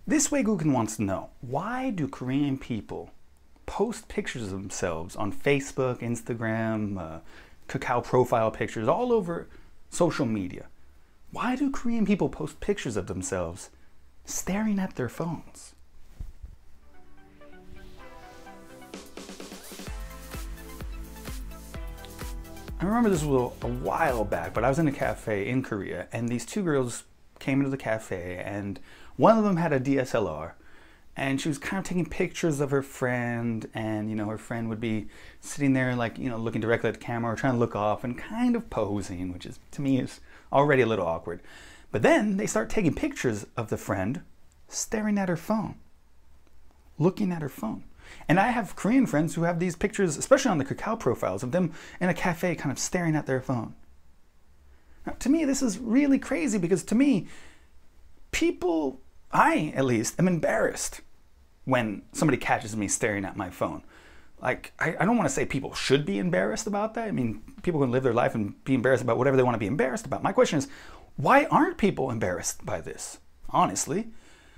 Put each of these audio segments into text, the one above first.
This 외국인 wants to know, why do Korean people post pictures of themselves on Facebook, Instagram, Kakao profile pictures, all over social media? Why do Korean people post pictures of themselves staring at their phones? I remember this was a while back, but I was in a cafe in Korea, and these two girls came into the cafe, and one of them had a DSLR, and she was kind of taking pictures of her friend, and her friend would be sitting there like, looking directly at the camera or trying to look off and kind of posing, which is, to me, is already a little awkward. But then they start taking pictures of the friend staring at her phone, looking at her phone. And I have Korean friends who have these pictures, especially on the Kakao profiles, of them in a cafe kind of staring at their phone. Now, to me, this is really crazy because to me, I at least am embarrassed when somebody catches me staring at my phone. Like, I don't want to say people should be embarrassed about that. I mean, people can live their life and be embarrassed about whatever they want to be embarrassed about. My question is, why aren't people embarrassed by this? Honestly.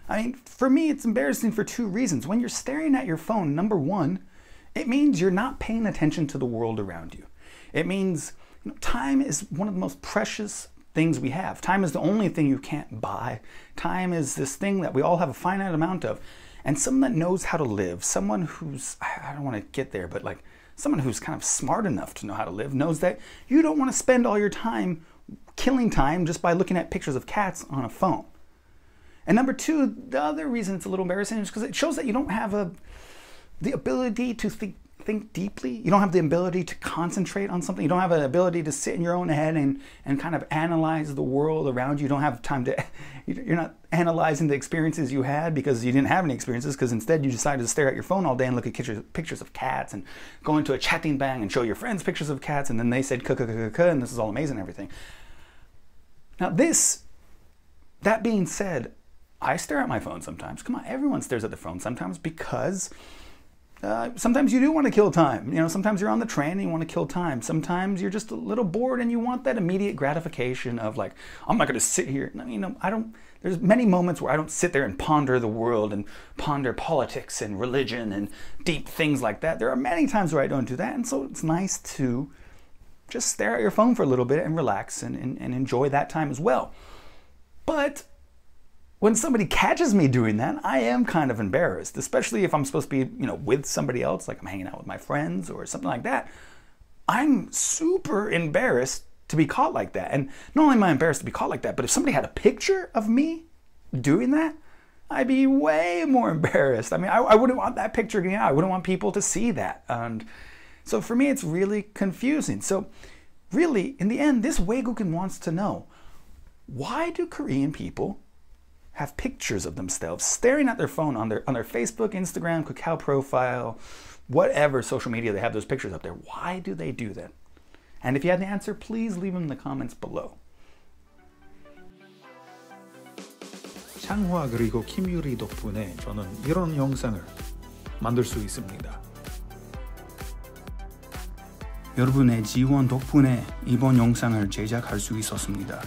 I mean, for me, it's embarrassing for two reasons. When you're staring at your phone, number one, it means you're not paying attention to the world around you. It means time is one of the most precious things we have. Time is the only thing you can't buy. Time is this thing that we all have a finite amount of. And someone that knows how to live, someone who's, I don't want to get there, but like someone who's kind of smart enough to know how to live knows that you don't want to spend all your time killing time just by looking at pictures of cats on a phone. And number two, the other reason it's a little embarrassing is because it shows that you don't have the ability to think deeply. You don't have the ability to concentrate on something. You don't have an ability to sit in your own head and kind of analyze the world around you. You don't have time to, you're not analyzing the experiences you had because you didn't have any experiences, because instead you decided to stare at your phone all day and look at pictures of cats and go into a chatting bang and show your friends pictures of cats, and then they said ka and this is all amazing and everything. Now that being said, I stare at my phone sometimes. Come on, everyone stares at their phone sometimes because sometimes you do want to kill time. Sometimes you're on the train and you want to kill time. Sometimes you're just a little bored and you want that immediate gratification of like, I'm not going to sit here. There's many moments where I don't sit there and ponder the world and ponder politics and religion and deep things like that. There are many times where I don't do that. And so it's nice to just stare at your phone for a little bit and relax and enjoy that time as well. But when somebody catches me doing that, I am kind of embarrassed, especially if I'm supposed to be, with somebody else, like I'm hanging out with my friends or something like that. I'm super embarrassed to be caught like that. And not only am I embarrassed to be caught like that, but if somebody had a picture of me doing that, I'd be way more embarrassed. I mean, I wouldn't want that picture getting out. I wouldn't want people to see that. And so for me, it's really confusing. So really, in the end, this 외국인 wants to know, why do Korean people have pictures of themselves staring at their phone on their Facebook, Instagram, Kakao profile, whatever social media they have those pictures up there? Why do they do that? And if you have the answer, please leave them in the comments below. 창화 그리고 김유리 덕분에 저는 이런 영상을 만들 수 있습니다. 여러분의 지원 덕분에 이번 영상을 제작할 수 있었습니다.